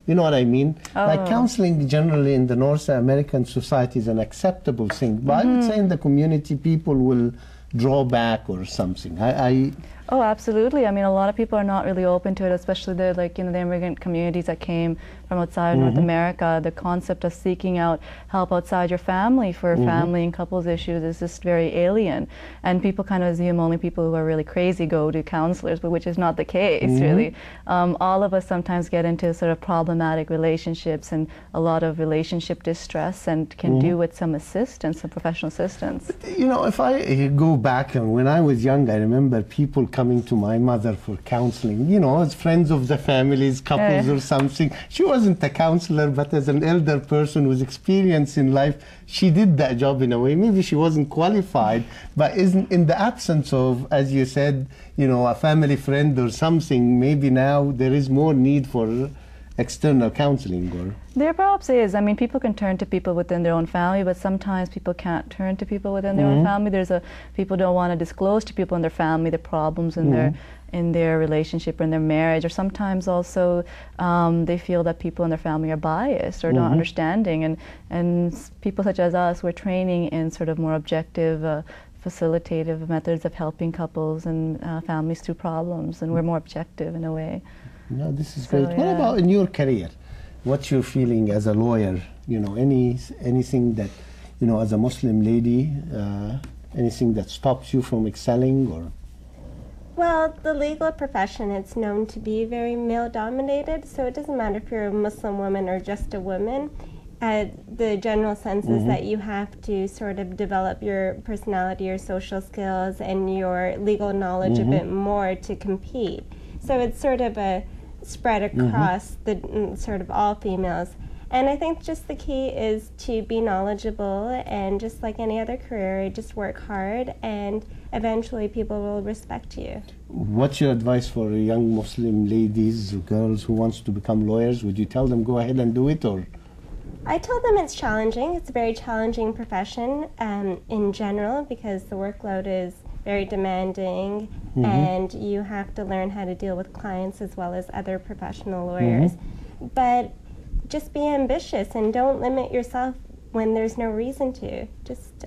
You know what I mean? Oh. Like counseling generally in the North American society is an acceptable thing, but I would say in the community people will draw back or something. Oh, absolutely. I mean, a lot of people are not really open to it, especially the the immigrant communities that came from outside North America. The concept of seeking out help outside your family for family and couples issues is just very alien. And people kind of assume only people who are really crazy go to counselors, but which is not the case, really. All of us sometimes get into sort of problematic relationships and a lot of relationship distress and can do with some assistance, some professional assistance. You know, if I go back, and when I was young, I remember people coming to my mother for counseling, you know, as friends of the families, couples or something. She wasn't a counselor, but as an elder person with experience in life, she did that job in a way. Maybe she wasn't qualified, but isn't in the absence of, as you said, you know, a family friend or something, maybe now there is more need for external counseling. Or there perhaps is. I mean, people can turn to people within their own family, but sometimes people can't turn to people within their own family. People don't want to disclose to people in their family the problems in their relationship or in their marriage, or sometimes also they feel that people in their family are biased or not understanding. And people such as us, we're training in sort of more objective, facilitative methods of helping couples and families through problems, and we're more objective in a way. No, this is great. What about in your career? What's your feeling as a lawyer? You know, anything that, you know, as a Muslim lady, anything that stops you from excelling, or? Well, the legal profession, it's known to be very male-dominated, so it doesn't matter if you're a Muslim woman or just a woman. The general sense is that you have to sort of develop your personality, your social skills, and your legal knowledge a bit more to compete. So it's sort of a spread across the sort of all females. And I think just the key is to be knowledgeable, and just like any other career, just work hard, and eventually people will respect you. What's your advice for young Muslim ladies or girls who wants to become lawyers? Would you tell them go ahead and do it, or? I told them it's challenging. It's a very challenging profession in general, because the workload is very demanding, and you have to learn how to deal with clients as well as other professional lawyers. But just be ambitious and don't limit yourself when there's no reason to.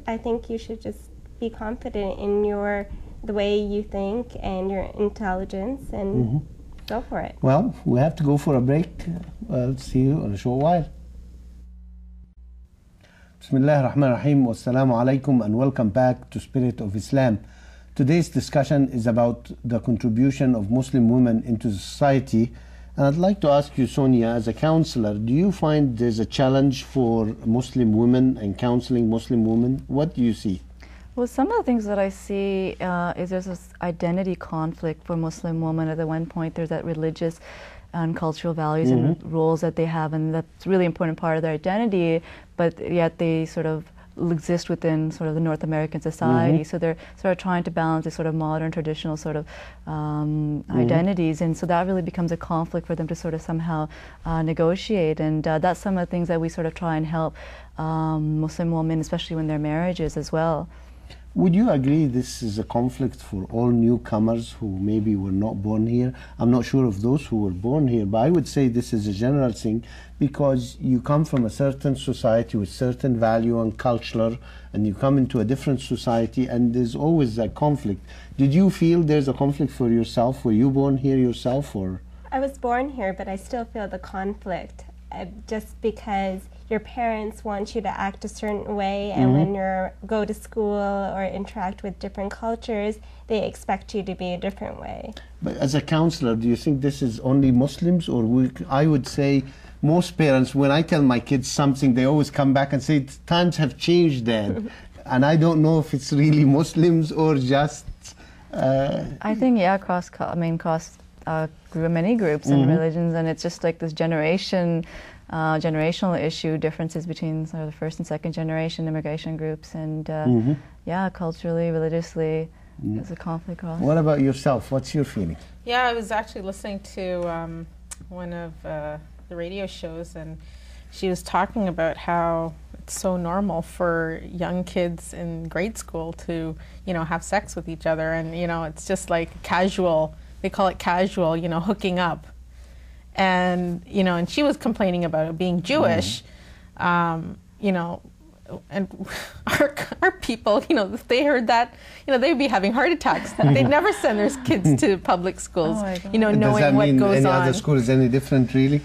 I think you should just be confident in the way you think and your intelligence, and go for it. Well, we have to go for a break. I'll see you in a short while. Bismillah ar-Rahman ar-Rahim, wassalamu alaikum, and welcome back to Spirit of Islam. Today's discussion is about the contribution of Muslim women into society. And I'd like to ask you, Sonia, as a counselor, do you find there's a challenge for Muslim women and counseling Muslim women? What do you see? Well, some of the things that I see is there's this identity conflict for Muslim women. At one point, there's that religious and cultural values and roles that they have, and that's a really important part of their identity, but yet they sort of exist within sort of the North American society. So they're sort of trying to balance these sort of modern, traditional sort of identities, and so that really becomes a conflict for them to sort of somehow negotiate, and that's some of the things that we sort of try and help Muslim women, especially when they're marriages as well. Would you agree this is a conflict for all newcomers who maybe were not born here? I'm not sure of those who were born here, but I would say this is a general thing, because you come from a certain society with certain value and culture, and you come into a different society, and there's always a conflict. Did you feel there's a conflict for yourself? Were you born here yourself, or? I was born here, but I still feel the conflict, just because your parents want you to act a certain way, and when you go to school or interact with different cultures, they expect you to be a different way. But as a counselor, do you think this is only Muslims, or I would say most parents, when I tell my kids something, they always come back and say, times have changed, Dad. And I don't know if it's really Muslims or just... I think, yeah, across many groups and religions, and it's just like this generational issue, differences between sort of the first and second generation immigration groups, and yeah, culturally, religiously, there's a conflict across. What about yourself? What's your feeling? Yeah, I was actually listening to one of the radio shows, and she was talking about how it's so normal for young kids in grade school to, you know, have sex with each other, and, you know, it's just like casual, they call it casual, you know, hooking up. and and she was complaining about it being Jewish, and our people, if they heard that, they'd be having heart attacks. They'd never send their kids to public schools, knowing Does that what mean goes any on. other school is any different, really?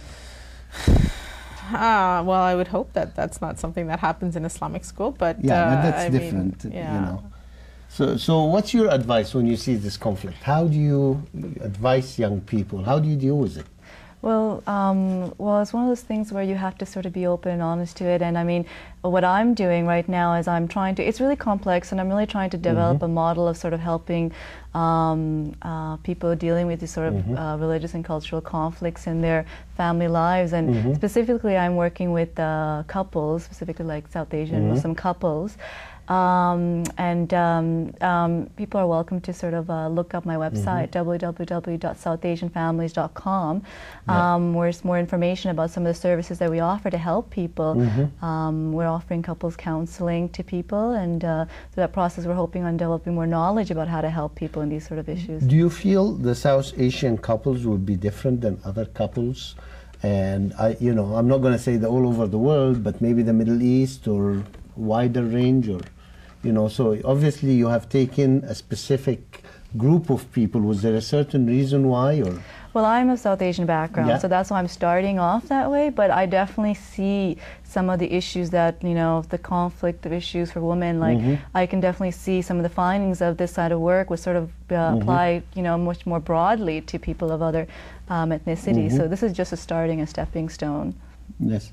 Well, I would hope that that's not something that happens in Islamic school, but yeah, but that's I different, mean, So what's your advice when you see this conflict? How do you advise young people? How do you deal with it? Well, it's one of those things where you have to sort of be open and honest to it. And I mean, what I'm doing right now is I'm trying to, it's really complex, and I'm really trying to develop a model of sort of helping people dealing with these sort of religious and cultural conflicts in their family lives. And specifically, I'm working with couples, specifically like South Asian Muslim couples. People are welcome to sort of look up my website, www.southasianfamilies.com, where there's more information about some of the services that we offer to help people. We're offering couples counseling to people, and through that process we're hoping on developing more knowledge about how to help people in these sort of issues. Do you feel the South Asian couples would be different than other couples? And I'm not going to say all over the world, but maybe the Middle East or wider range, or so obviously you have taken a specific group of people. Was there a certain reason why, or? Well, I'm of South Asian background, so that's why I'm starting off that way, but I definitely see some of the issues that, the conflict of issues for women, like I can definitely see some of the findings of this side of work would sort of apply, much more broadly to people of other ethnicities. So this is just a stepping stone. Yes.